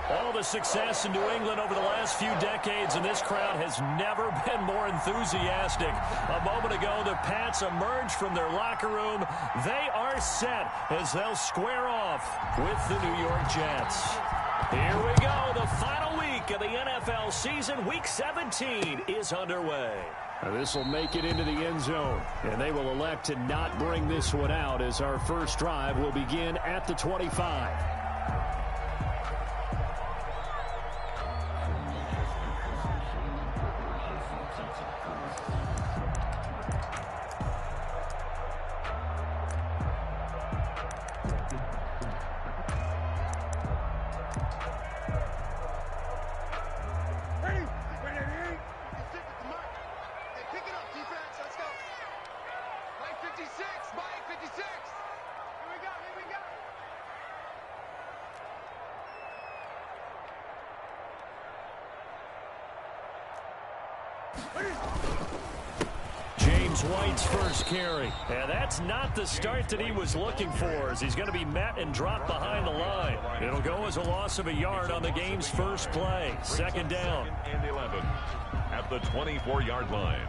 All the success in New England over the last few decades, and this crowd has never been more enthusiastic. A moment ago, the Pats emerged from their locker room. They are set as they'll square off with the New York Jets. Here we go. The final week of the NFL season. Week 17 is underway. This will make it into the end zone, and they will elect to not bring this one out as our first drive will begin at the 25. James White's first carry. And that's not the start that he was looking for, as he's going to be met and dropped behind the line. It'll go as a loss of a yard on the game's first play. Second down. And 11 at the 24-yard line.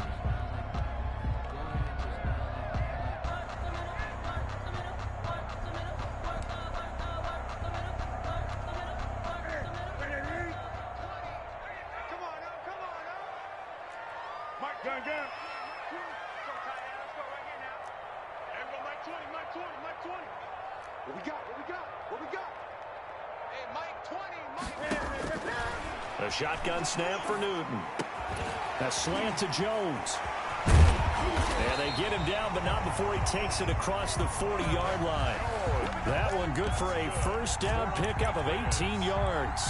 A shotgun snap for Newton. A slant to Jones. And they get him down, but not before he takes it across the 40-yard line. That one good for a first down pickup of 18 yards.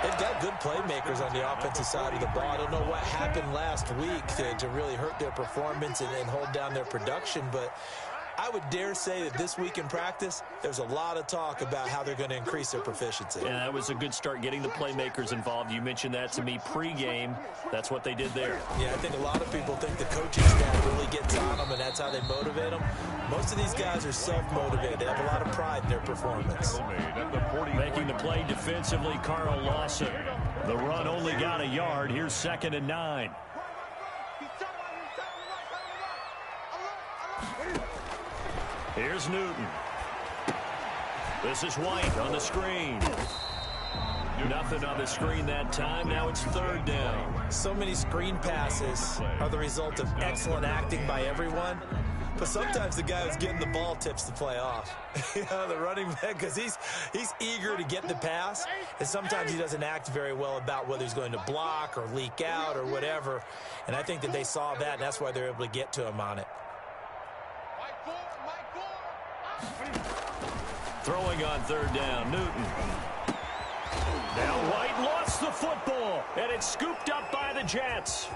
They've got good playmakers on the offensive side of the ball. I don't know what happened last week to really hurt their performance and hold down their production, but I would dare say that this week in practice, there's a lot of talk about how they're going to increase their proficiency. Yeah, that was a good start getting the playmakers involved. You mentioned that to me pregame. That's what they did there. Yeah, I think a lot of people think the coaching staff really gets on them, and that's how they motivate them. Most of these guys are self-motivated. They have a lot of pride in their performance. Making the play defensively, Carl Lawson. The run only got a yard. Here's 2nd and 9. Here's Newton. This is White on the screen. Nothing on the screen that time. Now it's 3rd down. So many screen passes are the result of excellent acting by everyone. But sometimes the guy who's getting the ball tips the play off. You know, the running back, because he's eager to get the pass, and sometimes he doesn't act very well about whether he's going to block or leak out or whatever. And I think that they saw that, and that's why they're able to get to him on it. Throwing on 3rd down, Newton. Now White lost the football, and it's scooped up by the Jets.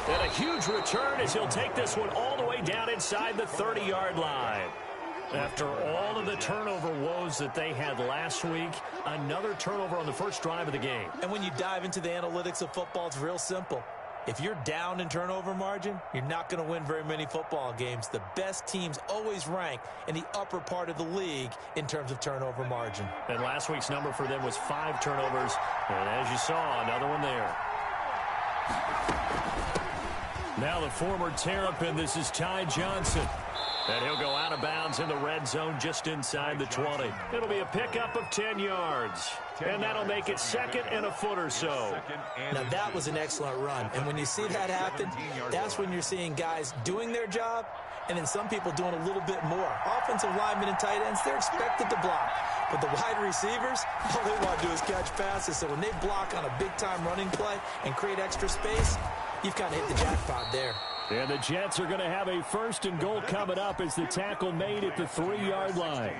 And a huge return as he'll take this one all the way down inside the 30-yard line. After all of the turnover woes that they had last week, another turnover on the first drive of the game. And when you dive into the analytics of football, it's real simple. If you're down in turnover margin, you're not going to win very many football games. The best teams always rank in the upper part of the league in terms of turnover margin. And last week's number for them was 5 turnovers. And as you saw, another one there. Now the former Terrapin, this is Ty Johnson. And he'll go out of bounds in the red zone just inside the 20. It'll be a pickup of 10 yards. And that'll make it 2nd and a foot or so. Now that was an excellent run. And when you see that happen, that's when you're seeing guys doing their job and then some people doing a little bit more. Offensive linemen and tight ends, they're expected to block. But the wide receivers, all they want to do is catch passes. So when they block on a big-time running play and create extra space, you've kind of hit the jackpot there. And the Jets are going to have a 1st and goal coming up as the tackle made at the 3-yard line.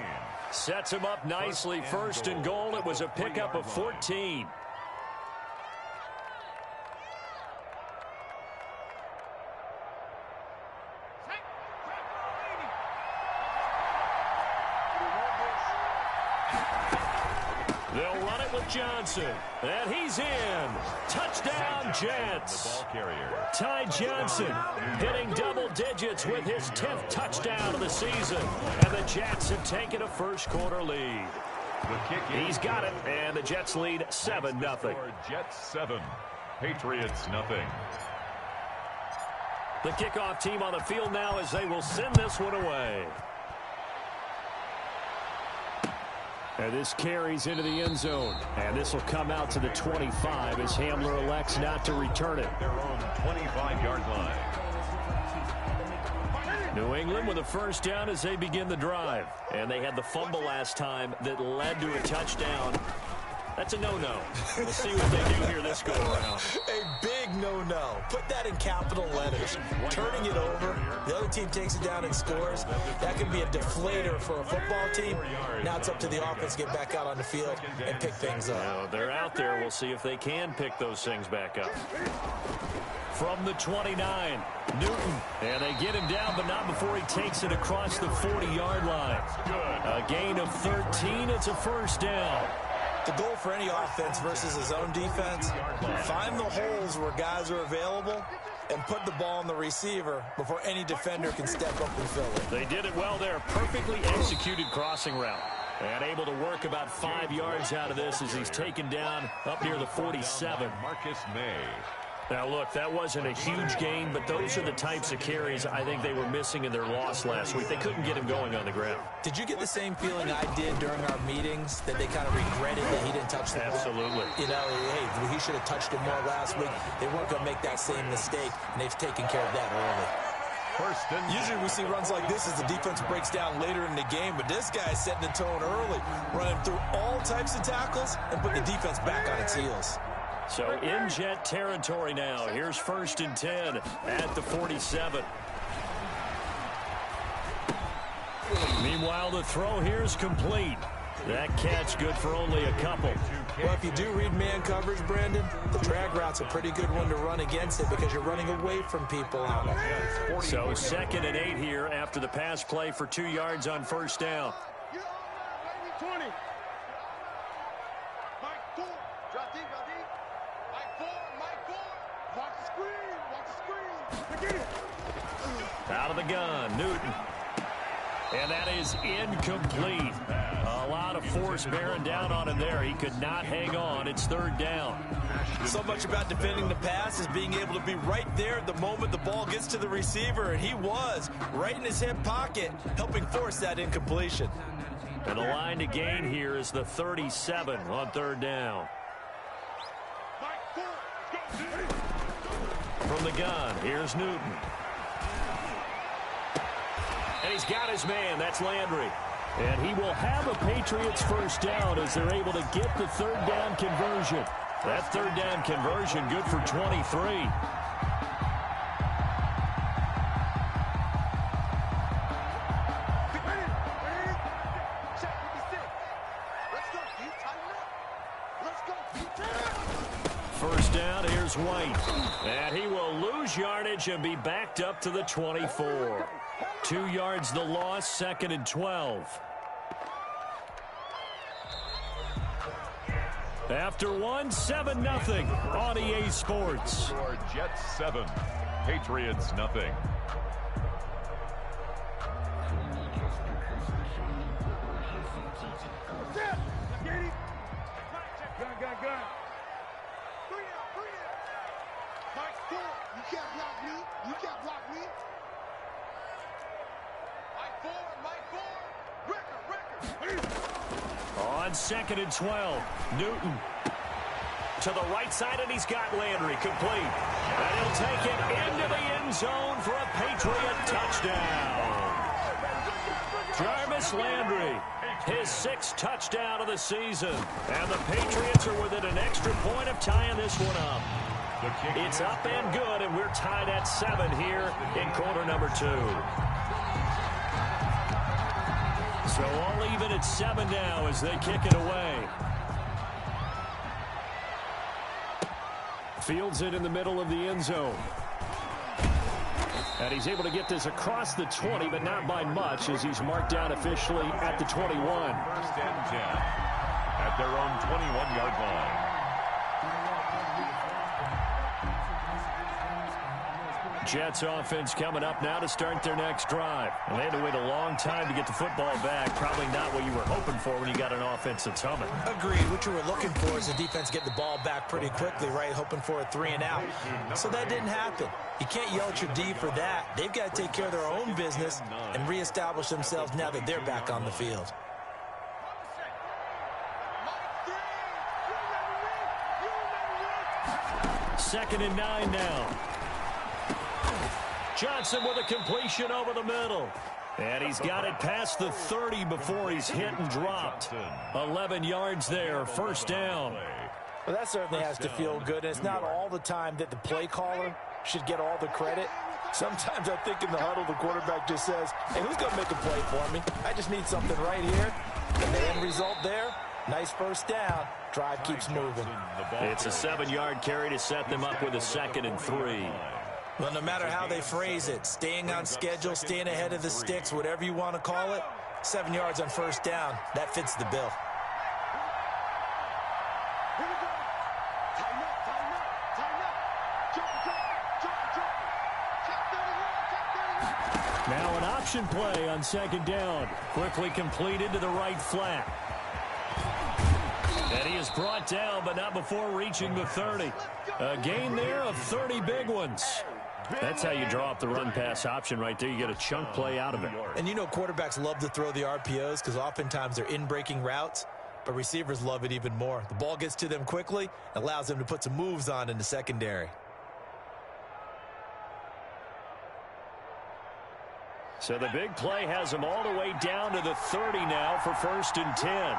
Sets him up nicely. 1st and goal. It was a pickup of 14. They'll run it with Johnson. And he's in. Touchdown, Jets. Ty Johnson hitting double digits with his 10th touchdown of the season. And the Jets have taken a first-quarter lead. He's got it, and the Jets lead 7-0. Jets 7, Patriots nothing. The kickoff team on the field now as they will send this one away. And this carries into the end zone. And this will come out to the 25 as Hamler elects not to return it. Their own 25-yard line. New England with a first down as they begin the drive. And they had the fumble last time that led to a touchdown. That's a no-no. We'll see what they do here this go-around. A big no-no. Put that in capital letters. Turning it over, the other team takes it down and scores. That can be a deflator for a football team. Now it's up to the offense to get back out on the field and pick things up. Well, they're out there. We'll see if they can pick those things back up. From the 29, Newton. And they get him down, but not before he takes it across the 40-yard line. A gain of 13. It's a first down. The goal for any offense versus his own defense, find the holes where guys are available and put the ball on the receiver before any defender can step up and fill it. They did it well there. Perfectly executed crossing route. And able to work about 5 yards out of this as he's taken down up near the 47. Marcus May. Now, look, that wasn't a huge gain, but those are the types of carries I think they were missing in their loss last week. They couldn't get him going on the ground. Did you get the same feeling I did during our meetings, that they kind of regretted that he didn't touch the ball? Absolutely. You know, hey, he should have touched it more last week. They weren't going to make that same mistake, and they've taken care of that early. Usually we see runs like this as the defense breaks down later in the game, but this guy's setting the tone early, running through all types of tackles and putting the defense back on its heels. So in Jet territory now. Here's 1st and 10 at the 47. Meanwhile, the throw here's complete. That catch good for only a couple. Well, if you do read man coverage, Brandon, the drag route's a pretty good one to run against it because you're running away from people out there. So 2nd and 8 here after the pass play for 2 yards on first down. 20. Out of the gun, Newton. And that is incomplete. A lot of force bearing down on him there. He could not hang on. It's 3rd down. So much about defending the pass is being able to be right there at the moment the ball gets to the receiver, and he was right in his hip pocket, helping force that incompletion. And the line to gain here is the 37 on 3rd down. From the gun, here's Newton. And he's got his man. That's Landry. And he will have a Patriots first down as they're able to get the 3rd down conversion. That 3rd down conversion good for 23. First down, here's White. And he will lose yardage and be backed up to the 24. 2 yards the loss, 2nd and 12. After 7-0 on EA Sports. Score Jets 7, Patriots nothing. Gun. Mike, you can't block me. You can't block me. On 2nd and 12, Newton to the right side, and he's got Landry complete. And he'll take it into the end zone for a Patriot touchdown. Jarvis Landry, his 6th touchdown of the season. And the Patriots are within an extra point of tying this one up. It's up and good, and we're tied at 7 here in quarter number 2. So all even at 7 now as they kick it away. Fields it in the middle of the end zone. And he's able to get this across the 20, but not by much as he's marked down officially at the 21. 1st and 10. at their own 21-yard line. Jets offense coming up now to start their next drive. And they had to wait a long time to get the football back. Probably not what you were hoping for when you got an offense that's humming. Agreed. What you were looking for is the defense get the ball back pretty quickly, right? Hoping for a 3 and out. So that didn't happen. You can't yell at your D for that. They've got to take care of their own business and reestablish themselves now that they're back on the field. Second and 9 now. Johnson with a completion over the middle. And he's got it past the 30 before he's hit and dropped. 11 yards there, first down. Well, that certainly has to feel good. And it's not all the time that the play caller should get all the credit. Sometimes I think in the huddle, the quarterback just says, hey, who's going to make a play for me? I just need something right here. And the end result there, nice first down. Drive keeps moving. It's a 7-yard carry to set them up with a 2nd and 3. Well, no matter how they phrase it, staying on schedule, staying ahead of the sticks, whatever you want to call it, 7 yards on first down, that fits the bill. Now an option play on 2nd down. Quickly completed to the right flat. And he is brought down, but not before reaching the 30. A gain there of 30 big ones. That's how you draw up the run-pass option right there. You get a chunk play out of it. And you know quarterbacks love to throw the RPOs because oftentimes they're in-breaking routes, but receivers love it even more. The ball gets to them quickly, allows them to put some moves on in the secondary. So the big play has them all the way down to the 30 now for 1st and 10.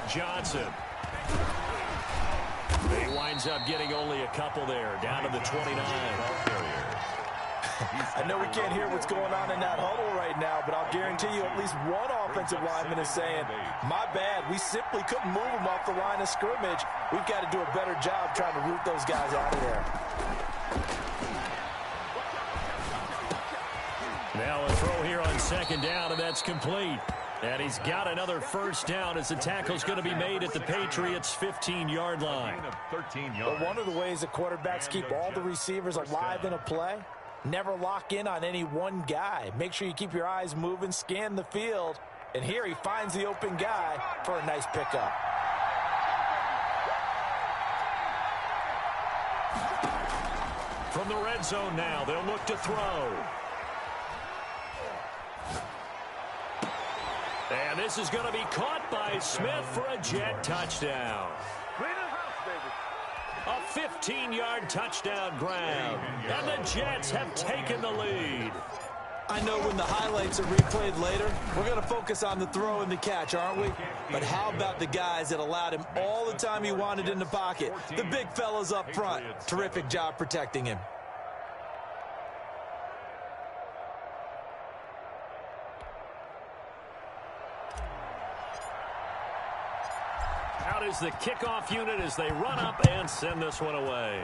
Johnson. He winds up getting only a couple there, down to the 29. I know we can't hear what's going on in that huddle right now, but I'll guarantee you at least one offensive lineman is saying, my bad, we simply couldn't move them off the line of scrimmage. We've got to do a better job trying to root those guys out of there. Now a throw here on 2nd down, and that's complete. And he's got another first down as the tackle's going to be made at the Patriots' 15-yard line. Well, one of the ways that quarterbacks keep all the receivers alive in a play, never lock in on any one guy. Make sure you keep your eyes moving, scan the field. And here he finds the open guy for a nice pickup. From the red zone now, they'll look to throw. And this is going to be caught by Smith for a Jet touchdown. A 15-yard touchdown grab. And the Jets have taken the lead. I know when the highlights are replayed later, we're going to focus on the throw and the catch, aren't we? But how about the guys that allowed him all the time he wanted in the pocket? The big fellas up front. Terrific job protecting him. Out is the kickoff unit as they run up and send this one away.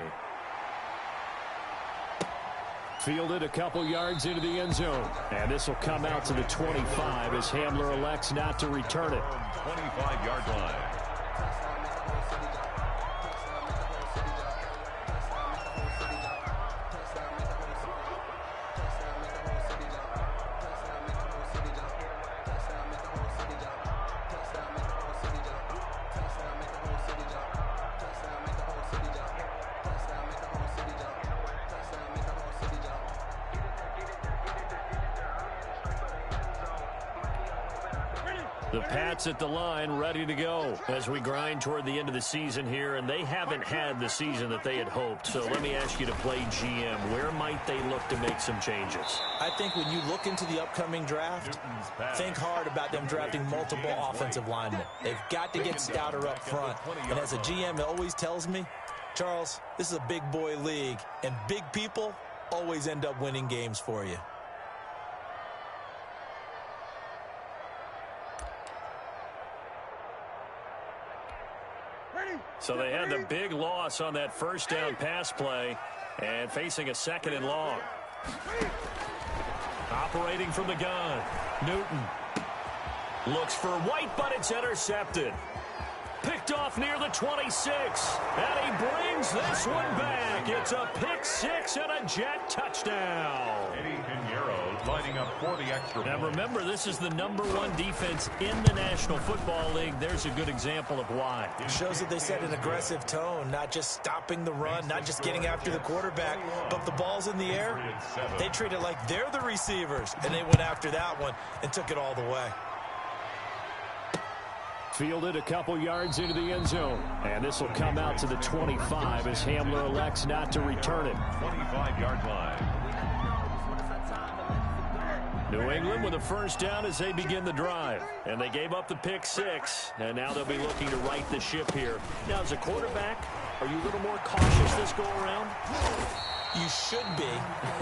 Fielded a couple yards into the end zone. And this will come out to the 25 as Hamler elects not to return it. 25-yard line. The Pats at the line, ready to go as we grind toward the end of the season here, and they haven't had the season that they had hoped. So let me ask you to play GM. Where might they look to make some changes? I think when you look into the upcoming draft, think hard about them drafting multiple offensive linemen. They've got to get stouter up front. And as a GM, it always tells me, Charles, this is a big boy league, and big people always end up winning games for you. So they had the big loss on that first down pass play. And facing a 2nd and long. Operating from the gun. Newton looks for White, but it's intercepted. Picked off near the 26. And he brings this one back. It's a pick 6 and a Jet touchdown. Eddie Pinheiro lining up for the extra Now point. remember, this is the #1 defense in the National Football League. There's a good example of why. It shows that they set an aggressive tone, not just stopping the run, not just getting after the quarterback, but if the ball's in the air, they treat it like they're the receivers, and they went after that one and took it all the way. Fielded a couple yards into the end zone. And this will come out to the 25 as Hamler elects not to return it. 25-yard line. New England with a first down as they begin the drive. And they gave up the pick 6. And now they'll be looking to right the ship here. Now, as a quarterback, are you a little more cautious this go around? You should be,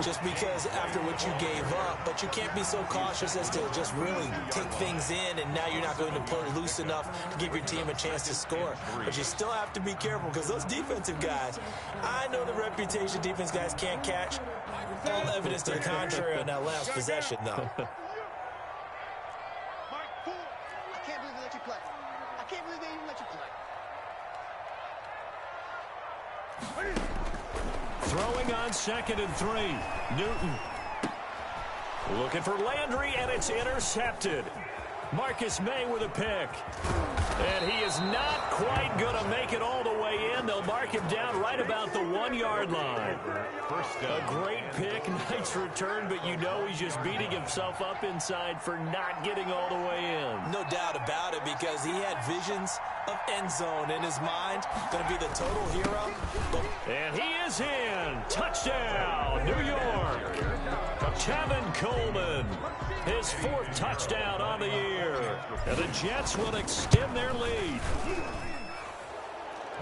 just because after what you gave up, but you can't be so cautious as to just really take things in, and now you're not going to play loose enough to give your team a chance to score. But you still have to be careful, because those defensive guys, I know the reputation defense guys can't catch. All evidence to the contrary on that last possession, though. Mark 4. I can't believe they let you play. I can't believe they even let you play. Throwing on 2nd and 3. Newton looking for Landry, and it's intercepted. Marcus May with a pick. And he is not quite going to make it all the way in. They'll mark him down right about the 1-yard line. First down. A great pick, nice return, but you know he's just beating himself up inside for not getting all the way in. No doubt about it, because he had visions of end zone in his mind. Going to be the total hero. And he is in. Touchdown, New York. Tevin Coleman, his 4th touchdown on the year. And the Jets will extend their lead.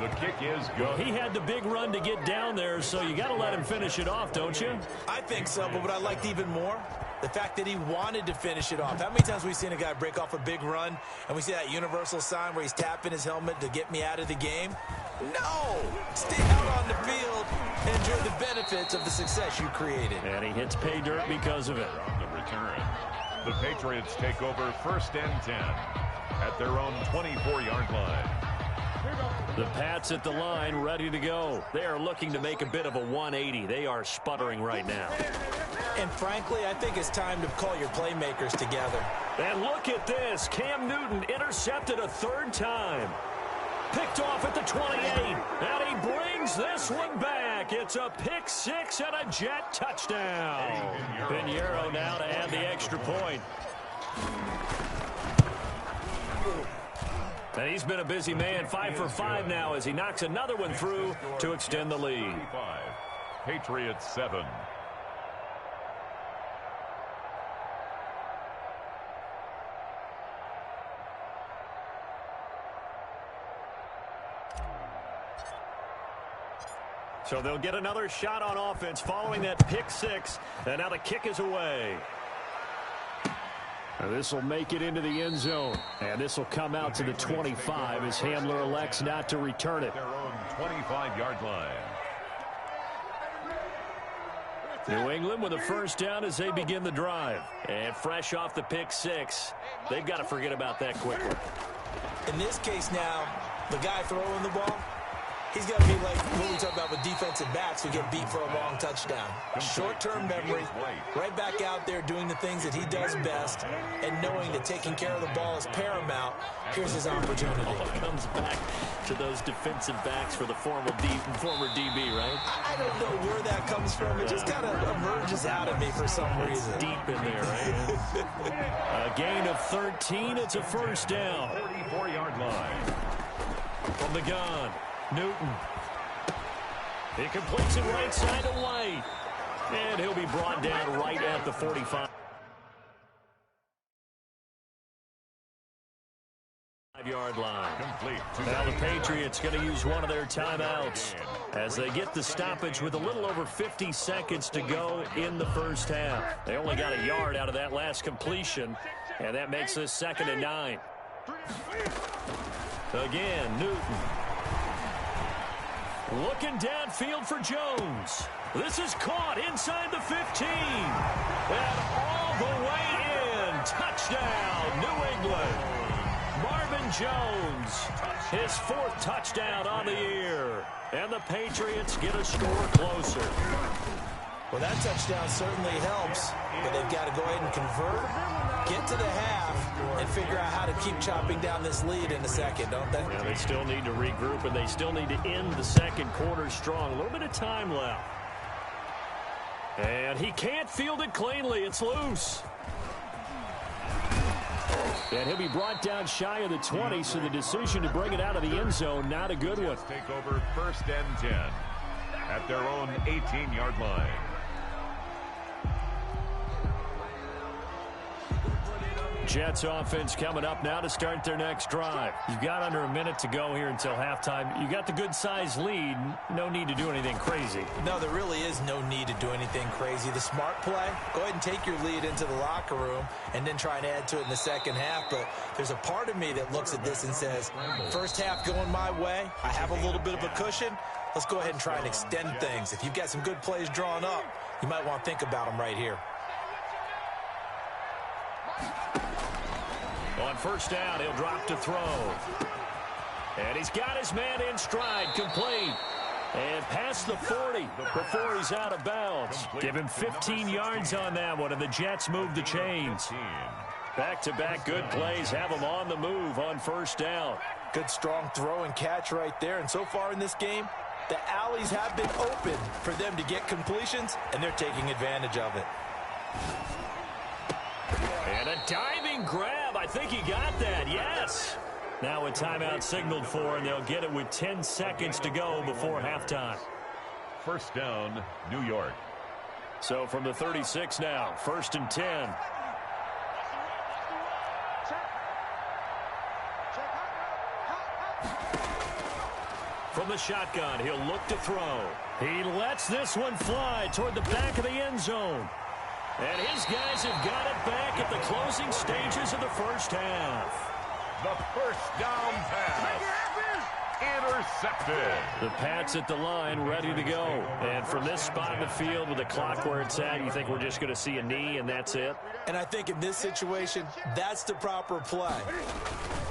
The kick is good. Well, he had the big run to get down there, so you got to let him finish it off, don't you? I think so, but what I liked even more, the fact that he wanted to finish it off. How many times have we seen a guy break off a big run, and we see that universal sign where he's tapping his helmet to get me out of the game? No! Stay out on the field and enjoy the benefits of the success you created. And he hits pay dirt because of it. On the return. The Patriots take over 1st and 10 at their own 24-yard line. The Pats at the line, ready to go. They are looking to make a bit of a 180. They are sputtering right now. And frankly, I think it's time to call your playmakers together. And look at this. Cam Newton intercepted a 3rd time. Picked off at the 28. And he brings this one back. It's a pick 6 and a Jet touchdown. Pinheiro now to add the extra point. And he's been a busy man, 5 for 5 now as he knocks another one through to extend the lead. 25. Patriots 7. So they'll get another shot on offense following that pick 6. And now the kick is away. This will make it into the end zone. And this will come out to the 25 as Hamler elects not to return it. Their own 25-yard line. New England with a first down as they begin the drive. And fresh off the pick 6, they've got to forget about that quickly. In this case now, the guy throwing the ball, he's got to be like what we talk about with defensive backs who get beat for a long touchdown. Short-term memory, right back out there doing the things that he does best, and knowing that taking care of the ball is paramount. Here's his opportunity. It comes back to those defensive backs for the former DB, right? I don't know where that comes from. It just kind of emerges out of me for some reason. Deep in there, right? A gain of 13. It's a first down. 44-yard line. From the gun. Newton. He completes it right side to White. And he'll be brought down right at the 45. Yard line. Complete. Now the Patriots going to use one of their timeouts as they get the stoppage with a little over 50 seconds to go in the first half. They only got a yard out of that last completion, and that makes this 2nd and 9. Again, Newton. Looking downfield for Jones. This is caught inside the 15. And all the way in. Touchdown, New England. Marvin Jones, his 4th touchdown on the year. And the Patriots get a score closer. Well, that touchdown certainly helps, but they've got to go ahead and convert, get to the half, and figure out how to keep chopping down this lead in the second, don't they? Yeah, they still need to regroup, and they still need to end the second quarter strong. A little bit of time left. And he can't field it cleanly. It's loose. And he'll be brought down shy of the 20, so the decision to bring it out of the end zone, not a good one. Take over 1st and 10 at their own 18-yard line. Jets offense coming up now to start their next drive. You've got under a minute to go here until halftime. You got the good-sized lead. No need to do anything crazy. No, there really is no need to do anything crazy. The smart play, go ahead and take your lead into the locker room and then try and add to it in the second half. But there's a part of me that looks at this and says, first half going my way, I have a little bit of a cushion. Let's go ahead and try and extend things. If you've got some good plays drawn up, you might want to think about them right here. On first down, he'll drop to throw. And he's got his man in stride, complete. And past the 40 before he's out of bounds. Give him 15 yards on that one, and the Jets move the chains. Back-to-back good plays have them on the move on first down. Good strong throw and catch right there. And so far in this game, the alleys have been open for them to get completions, and they're taking advantage of it. And a diving grab. I think he got that. Yes. Now a timeout signaled for, and they'll get it with 10 seconds to go before halftime. First down, New York. So from the 36 now, 1st and 10. From the shotgun, he'll look to throw. He lets this one fly toward the back of the end zone. And his guys have got it back at the closing stages of the first half. The first down pass. Intercepted. The Pats at the line, ready to go. And from this spot in the field with the clock where it's at, you think we're just going to see a knee and that's it? And I think in this situation, that's the proper play.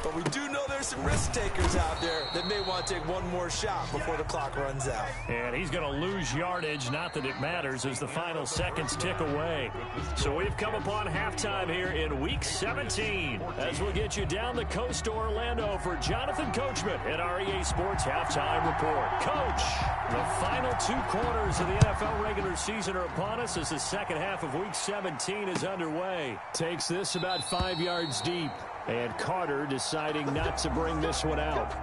But we do know there's some risk takers out there that may want to take one more shot before the clock runs out. And he's going to lose yardage, not that it matters, as the final seconds tick away. So we've come upon halftime here in Week 17 as we'll get you down the coast to Orlando for Jonathan Coachman at our EA Sports Halftime Report. Coach, the final 2 quarters of the NFL regular season are upon us as the second half of Week 17 is underway. Takes this about 5 yards deep. And Carter deciding not to bring this one out.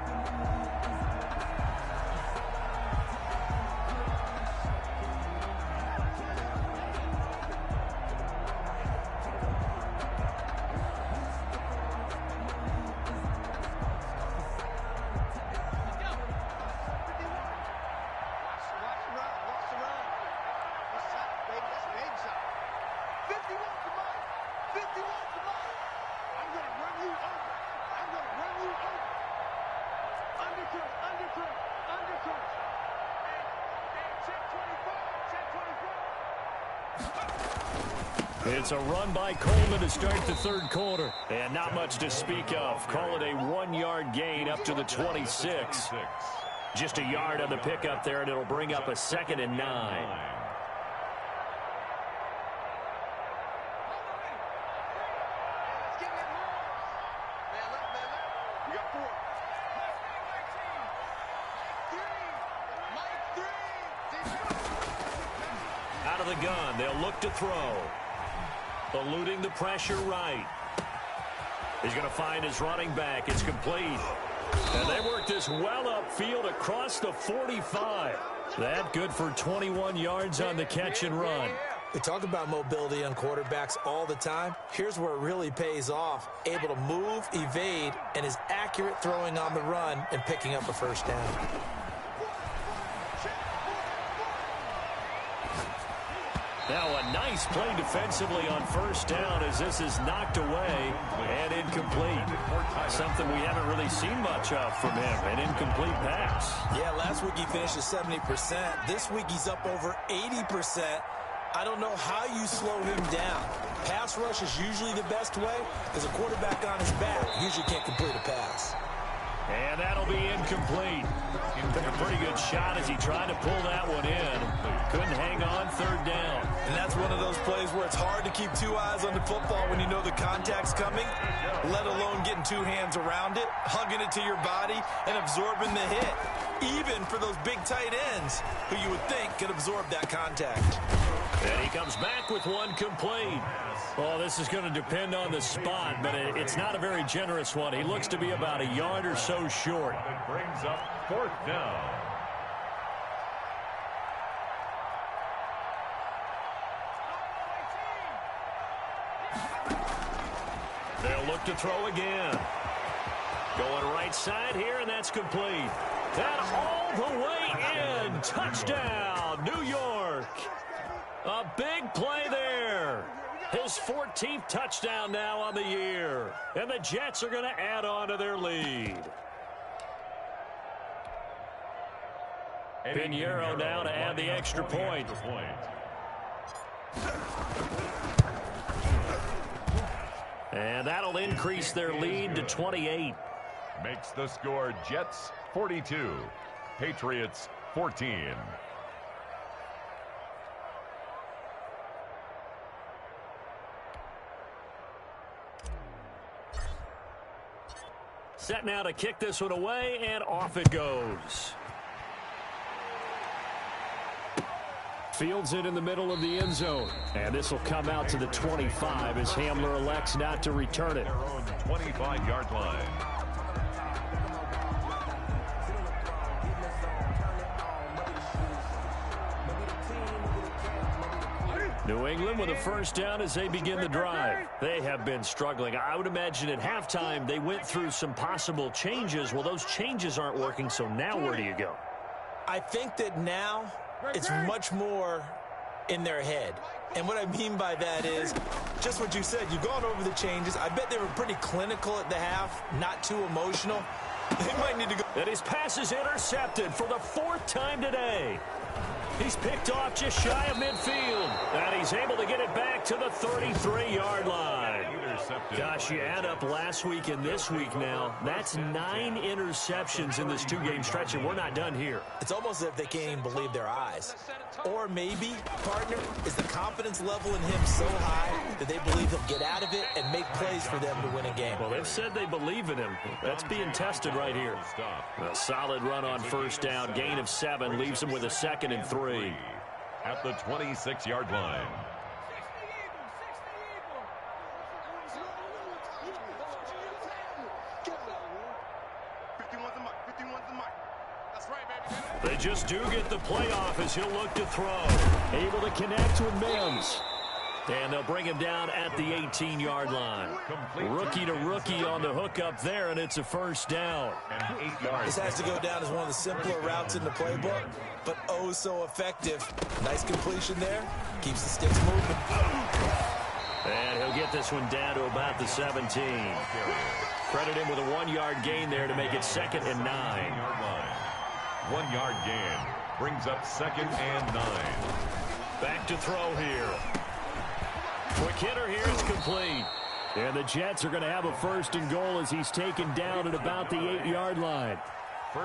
It's a run by Coleman to start the third quarter. And not much to speak of. Call it a 1-yard gain up to the 26. Just a yard on the pickup there, and it'll bring up a 2nd and 9. Out of the gun, they'll look to throw. Eluding the pressure right. He's going to find his running back. It's complete. And they work this well upfield across the 45. That good for 21 yards on the catch and run. We talk about mobility on quarterbacks all the time. Here's where it really pays off. Able to move, evade, and is accurate throwing on the run and picking up a first down. Now a nice play defensively on first down as this is knocked away and incomplete. Something we haven't really seen much of from him, an incomplete pass. Yeah, last week he finished at 70%. This week he's up over 80%. I don't know how you slow him down. Pass rush is usually the best way because a quarterback on his back usually can't complete a pass. And that'll be incomplete. Took a pretty good shot as he tried to pull that one in. Couldn't hang on third down. And that's one of those plays where it's hard to keep two eyes on the football when you know the contact's coming, let alone getting two hands around it, hugging it to your body, and absorbing the hit. Even for those big tight ends who you would think could absorb that contact. And he comes back with one complete. Well, this is going to depend on the spot, but it's not a very generous one. He looks to be about a yard or so short. That brings up fourth down. They'll look to throw again. Going right side here, and that's complete. And all the way in. Touchdown, New York. A big play there. His 14th touchdown now on the year. And the Jets are going to add on to their lead. Pinheiro now to add the extra point. And that'll increase their lead to 28. Makes the score Jets 42, Patriots 14. Set now to kick this one away, and off it goes. Fields it in the middle of the end zone. And this will come out to the 25 as Hamler elects not to return it. Their own 25-yard line. New England with a first down as they begin the drive. They have been struggling. I would imagine at halftime they went through some possible changes. Well, those changes aren't working, so now where do you go? I think that now it's much more in their head. And what I mean by that is just what you said. You've gone over the changes. I bet they were pretty clinical at the half, not too emotional. They might need to go. And his pass is intercepted for the fourth time today. He's picked off just shy of midfield. And he's able to get it back to the 33-yard line. Gosh, you add up last week and this week now. That's 9 interceptions in this two-game stretch, and we're not done here. It's almost as if they can't even believe their eyes. Or maybe, partner, is the confidence level in him so high that they believe he'll get out of it and make plays for them to win a game. Well, they've said they believe in him. That's being tested right here. A solid run on first down. Gain of 7 leaves him with a 2nd and 3. At the 26-yard line. They just do get the playoff as he'll look to throw. Able to connect with Mims. And they'll bring him down at the 18-yard line. Rookie to rookie on the hook up there, and it's a first down. This has to go down as one of the simpler routes in the playbook, but oh so effective. Nice completion there. Keeps the sticks moving. And he'll get this one down to about the 17. Credit him with a 1-yard gain there to make it 2nd and 9. 1-yard gain brings up 2nd and 9. Back to throw here. Quick hitter here, it's complete. And the Jets are going to have a 1st and goal as he's taken down at about the 8-yard line.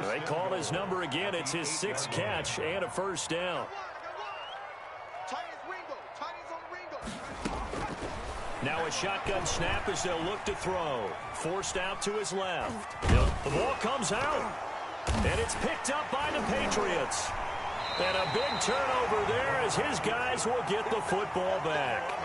They call his number again. It's his 6th catch and a first down. Now a shotgun snap as they'll look to throw. Forced out to his left. The ball comes out. And it's picked up by the Patriots. And a big turnover there as his guys will get the football back.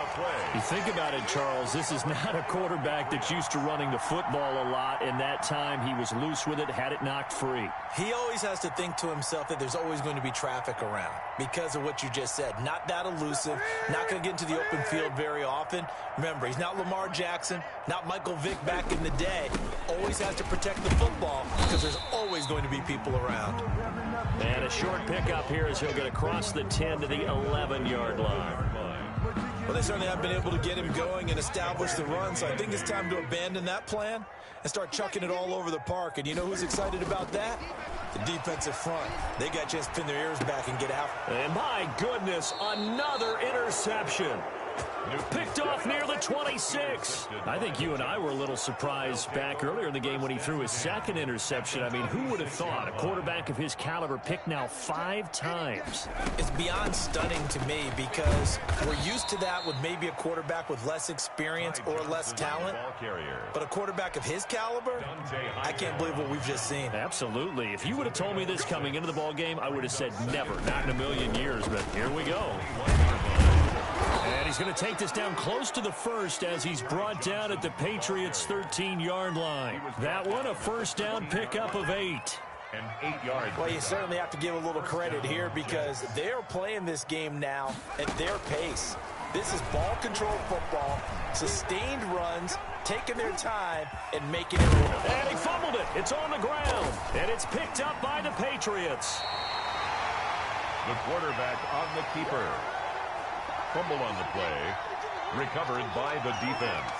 You think about it, Charles, this is not a quarterback that's used to running the football a lot. In that time, he was loose with it, had it knocked free. He always has to think to himself that there's always going to be traffic around because of what you just said. Not that elusive, not going to get into the open field very often. Remember, he's not Lamar Jackson, not Michael Vick back in the day. Always has to protect the football because there's always going to be people around. And a short pickup here as he'll get across the 10 to the 11-yard line. Well, they certainly haven't been able to get him going and establish the run, so I think it's time to abandon that plan and start chucking it all over the park. And you know who's excited about that? The defensive front. They got a chance to pin their ears back and get out. And my goodness, another interception. Picked off near the 26. I think you and I were a little surprised back earlier in the game when he threw his second interception. I mean, who would have thought a quarterback of his caliber picked now 5 times? It's beyond stunning to me because we're used to that with maybe a quarterback with less experience or less talent. But a quarterback of his caliber, I can't believe what we've just seen. Absolutely. If you would have told me this coming into the ball game, I would have said never, not in a million years. But here we go. And he's going to take this down close to the first as he's brought down at the Patriots' 13-yard line. That one, a first down pickup of 8. And 8 yards. Well, you certainly have to give a little credit here because they're playing this game now at their pace. This is ball control football, sustained runs, taking their time, and making it work. And he fumbled it. It's on the ground. And it's picked up by the Patriots. The quarterback on the keeper. Fumble on the play. Recovered by the defense.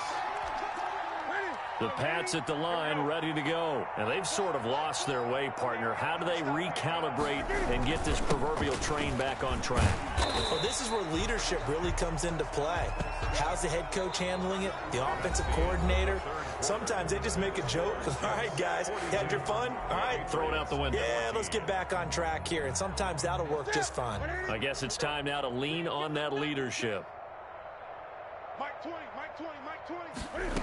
The Pats at the line ready to go. And they've sort of lost their way, partner. How do they recalibrate and get this proverbial train back on track? Well, this is where leadership really comes into play. How's the head coach handling it? The offensive coordinator? Sometimes they just make a joke. All right, guys, you had your fun? All right. Throw it out the window. Yeah, let's get back on track here. And sometimes that'll work just fine. I guess it's time now to lean on that leadership. Mike 20, Mike 20, Mike 20.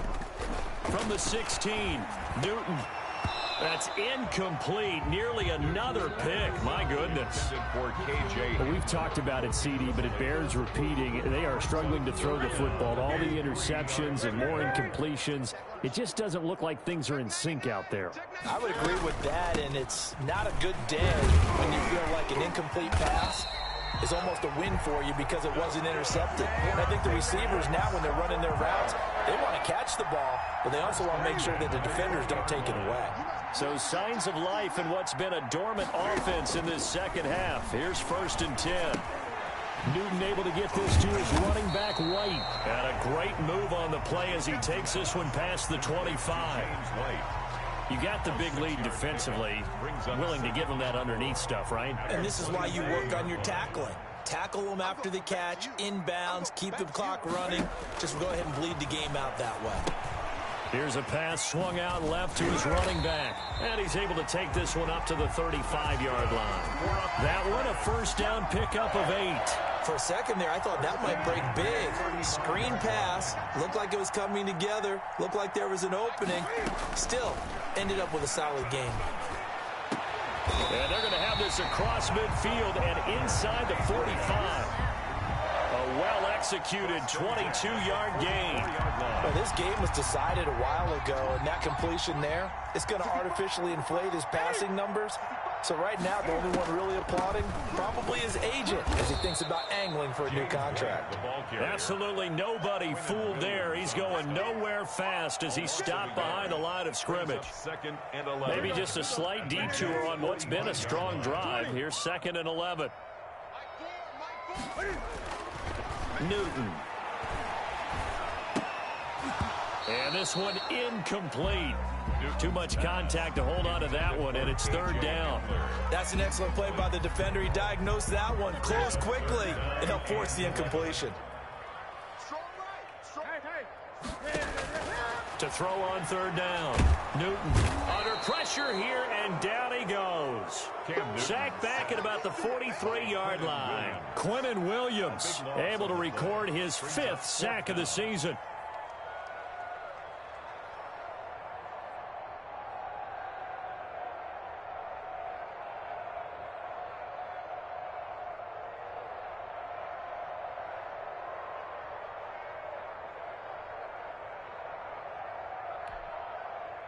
From the 16, Newton. That's incomplete. Nearly another pick. My goodness. For KJ. Well, we've talked about it, CD, but it bears repeating. They are struggling to throw the football. All the interceptions and more incompletions. It just doesn't look like things are in sync out there. I would agree with that, and it's not a good day when you feel like an incomplete pass is almost a win for you because it wasn't intercepted. And I think the receivers now, when they're running their routes, they want to catch the ball, but they also want to make sure that the defenders don't take it away. So signs of life in what's been a dormant offense in this second half. Here's 1st and 10. Newton able to get this to his running back White. And a great move on the play as he takes this one past the 25. You got the big lead defensively, willing to give them that underneath stuff, right? And this is why you work on your tackling. Tackle them after the catch, inbounds, keep the clock running. Just go ahead and bleed the game out that way. Here's a pass swung out left to his running back. And he's able to take this one up to the 35-yard line. That one, a first down pickup of 8. For a second there, I thought that might break big. Screen pass. Looked like it was coming together. Looked like there was an opening. Still, ended up with a solid game. And they're going to have this across midfield and inside the 45. A well-executed 22-yard gain. Well, this game was decided a while ago, and that completion there is going to artificially inflate his passing numbers. So right now, the only one really applauding probably his agent as he thinks about angling for a new contract. Absolutely nobody fooled there. He's going nowhere fast as he stopped behind the line of scrimmage. Maybe just a slight detour on what's been a strong drive. Here's 2nd and 11. Newton. And this one incomplete. Too much contact to hold on to that one, and it's 3rd down. That's an excellent play by the defender. He diagnosed that one, closed quickly, and helped force the incompletion. To throw on 3rd down. Newton under pressure here, and down he goes. Sacked back at about the 43-yard line. Quinnen Williams able to record his 5th sack of the season.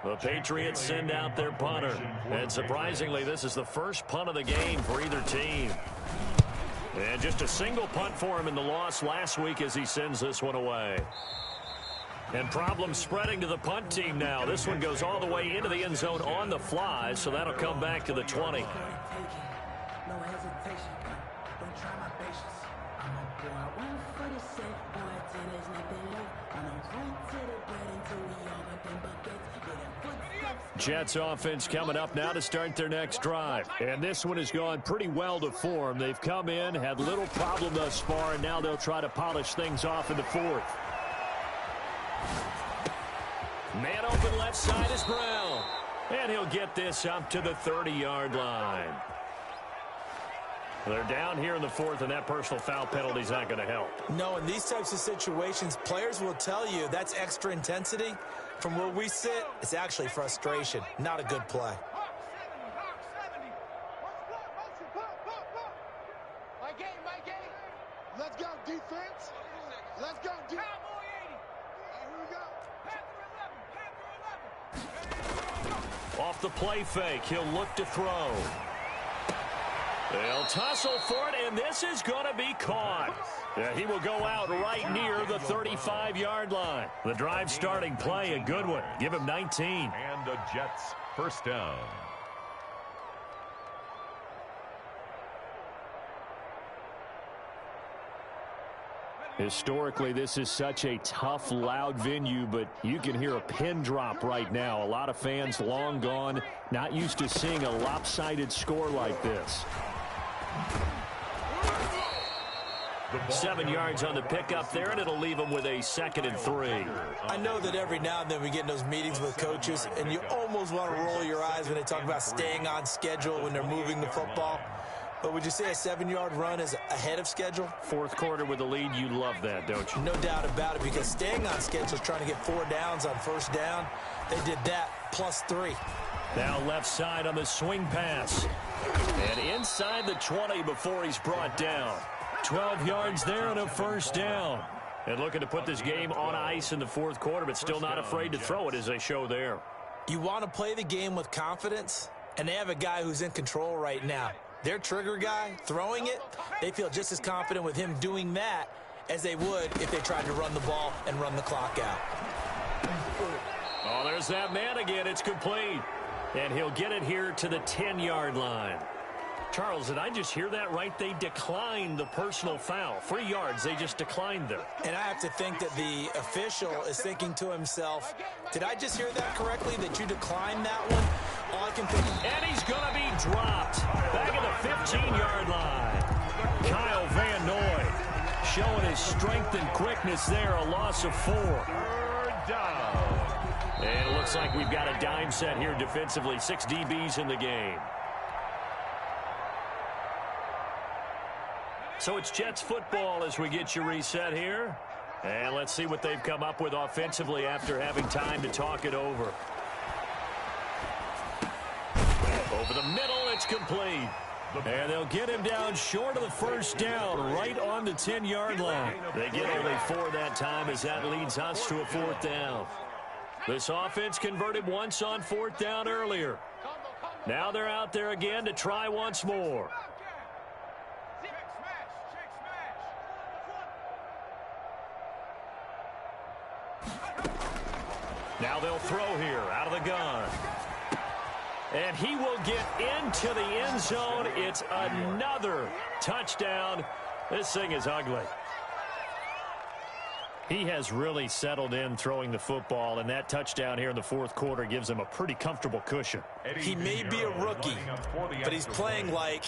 The Patriots send out their punter. And surprisingly, this is the first punt of the game for either team. And just a single punt for him in the loss last week as he sends this one away. And problems spreading to the punt team now. This one goes all the way into the end zone on the fly, so that'll come back to the 20. Jets offense coming up now to start their next drive. And this one has gone pretty well to form. They've come in, had little problem thus far, and now they'll try to polish things off in the fourth. Man open left side is Brown. And he'll get this up to the 30-yard line. They're down here in the fourth, and that personal foul penalty is not going to help. No, in these types of situations, players will tell you that's extra intensity. From where we sit, it's actually frustration. Not a good play. My game. Let's go, defense. Let's go, defense. Off the play fake, he'll look to throw. They'll tussle for it, and this is going to be caught. He will go out right near the 35-yard line. The drive starting play, a good one. Give him 19. And the Jets first down. Historically, this is such a tough, loud venue, but you can hear a pin drop right now. A lot of fans long gone, not used to seeing a lopsided score like this. 7 yards on the pickup there, and it'll leave them with a 2nd and 3. I know that every now and then we get in those meetings with coaches, and you almost want to roll your eyes when they talk about staying on schedule when they're moving the football. But would you say a 7-yard run is ahead of schedule? Fourth quarter with the lead, you love that, don't you? No doubt about it, because staying on schedule is trying to get 4 downs on first down. They did that plus 3. Now left side on the swing pass. And inside the 20 before he's brought down. 12 yards there and a first down. And looking to put this game on ice in the fourth quarter, but still not afraid to throw it as they show there. You want to play the game with confidence, and they have a guy who's in control right now. Their trigger guy throwing it, they feel just as confident with him doing that as they would if they tried to run the ball and run the clock out. Oh, there's that man again. It's complete. And he'll get it here to the 10-yard line. Charles, did I just hear that right? They declined the personal foul. 3 yards, they just declined them. And I have to think that the official is thinking to himself, did I just hear that correctly, that you declined that one? All I can think. And he's going to be dropped. Back at the 15-yard line. Kyle Van Noy showing his strength and quickness there. A loss of 4. Third down. And it looks like we've got a dime set here defensively. 6 DBs in the game. So it's Jets football as we get you reset here. And let's see what they've come up with offensively after having time to talk it over. Over the middle, it's complete. And they'll get him down short of the first down, right on the 10-yard line. They get only 4 that time as that leads us to a 4th down. This offense converted once on 4th down earlier. Now they're out there again to try once more. Now they'll throw here out of the gun. And he will get into the end zone. It's another touchdown. This thing is ugly. He has really settled in throwing the football, and that touchdown here in the fourth quarter gives him a pretty comfortable cushion. He may be a rookie, but he's playing like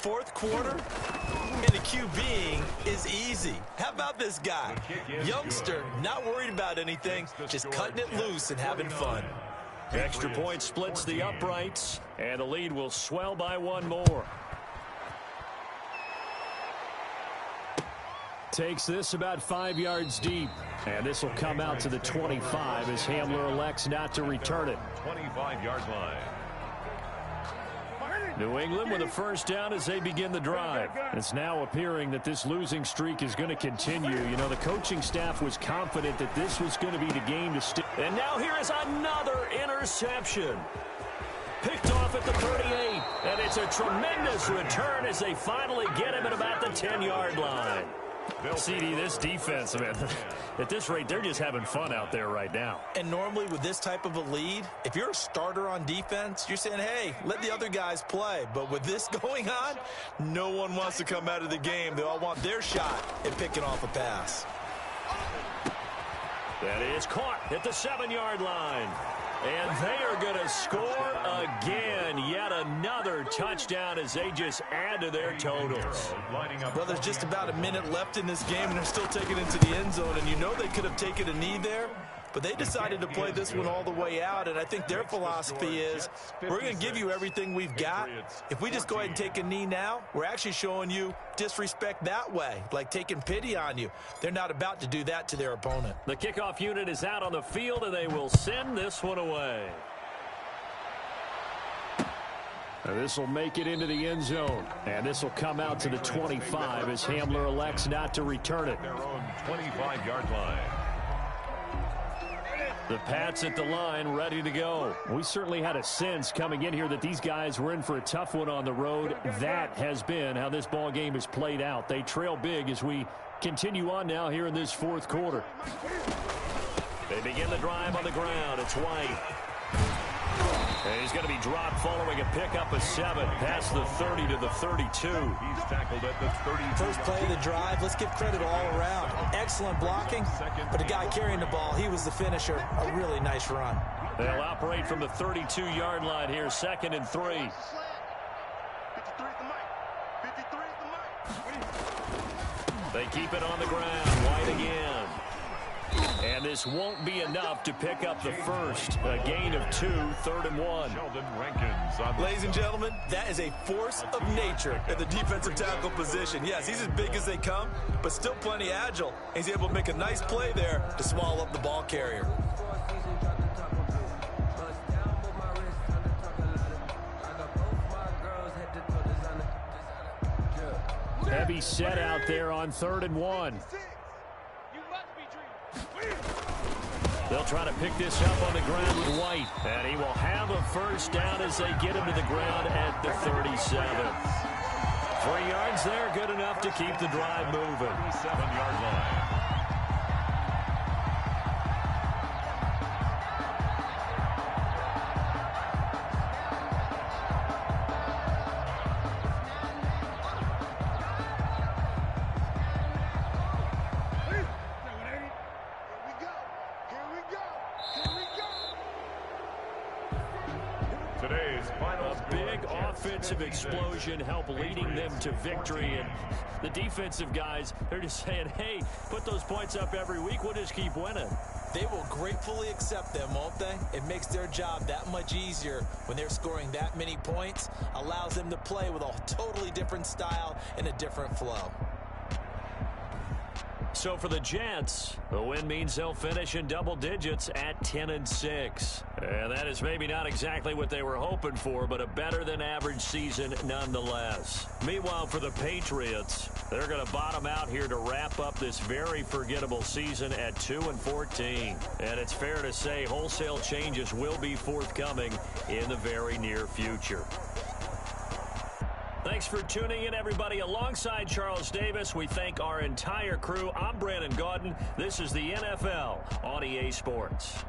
fourth quarter, and the QBing is easy. How about this guy? Youngster, not worried about anything, just cutting it loose and having fun. Extra point splits the uprights, and the lead will swell by 1 more. Takes this about 5 yards deep. And this will come out to the 25 as Hamler elects not to return it. 25-yard line. New England with a first down as they begin the drive. It's now appearing that this losing streak is going to continue. You know, the coaching staff was confident that this was going to be the game to stick. And now here is another interception. Picked off at the 38. And it's a tremendous return as they finally get him at about the 10-yard line. CD, this defense, man, at this rate, they're just having fun out there right now. And normally with this type of a lead, if you're a starter on defense, you're saying, hey, let the other guys play. But with this going on, no one wants to come out of the game. They all want their shot at picking off a pass. That is caught at the 7-yard line. And they are going to score again. Yet another touchdown as they just add to their totals. Well, there's just about a minute left in this game, and they're still taking it to the end zone. And you know they could have taken a knee there, but they decided to play this one all the way out. And I think their philosophy is, we're going to give you everything we've got. If we just go ahead and take a knee now, we're actually showing you disrespect that way, like taking pity on you. They're not about to do that to their opponent. The kickoff unit is out on the field, and they will send this one away. This will make it into the end zone, and this will come out to the 25 as Hamler elects not to return it. Their own 25-yard line. The Pats at the line, ready to go. We certainly had a sense coming in here that these guys were in for a tough one on the road. That has been how this ball game has played out. They trail big as we continue on now here in this fourth quarter. They begin the drive on the ground. It's White. And he's going to be dropped following a pickup of 7 past the 30 to the 32. He's tackled at the 32. First play of the drive, let's give credit all around. Excellent blocking, but the guy carrying the ball, he was the finisher. A really nice run. They'll operate from the 32-yard line here, 2nd and 3. 53 at the mic. 53 at the mic. They keep it on the ground. White again. And this won't be enough to pick up the first. A gain of 2, 3rd and 1. Sheldon Rankins on the Ladies and gentlemen, that is a force of nature at the defensive tackle position. Yes, he's as big as they come, but still plenty agile. He's able to make a nice play there to swallow up the ball carrier. Heavy set out there on 3rd and 1. They'll try to pick this up on the ground with White. And he will have a first down as they get him to the ground at the 37. 3 yards there, good enough to keep the drive moving. 7-yard line. Offensive explosion help leading them to victory, and the defensive guys, they're just saying, hey, put those points up every week, we'll just keep winning. They will gratefully accept them, won't they? It makes their job that much easier when they're scoring that many points, allows them to play with a totally different style and a different flow. So for the Jets, the win means they'll finish in double digits at 10-6. And that is maybe not exactly what they were hoping for, but a better than average season nonetheless. Meanwhile, for the Patriots, they're going to bottom out here to wrap up this very forgettable season at 2-14. And it's fair to say wholesale changes will be forthcoming in the very near future. Thanks for tuning in, everybody. Alongside Charles Davis, we thank our entire crew. I'm Brandon Gaudin. This is the NFL on EA Sports.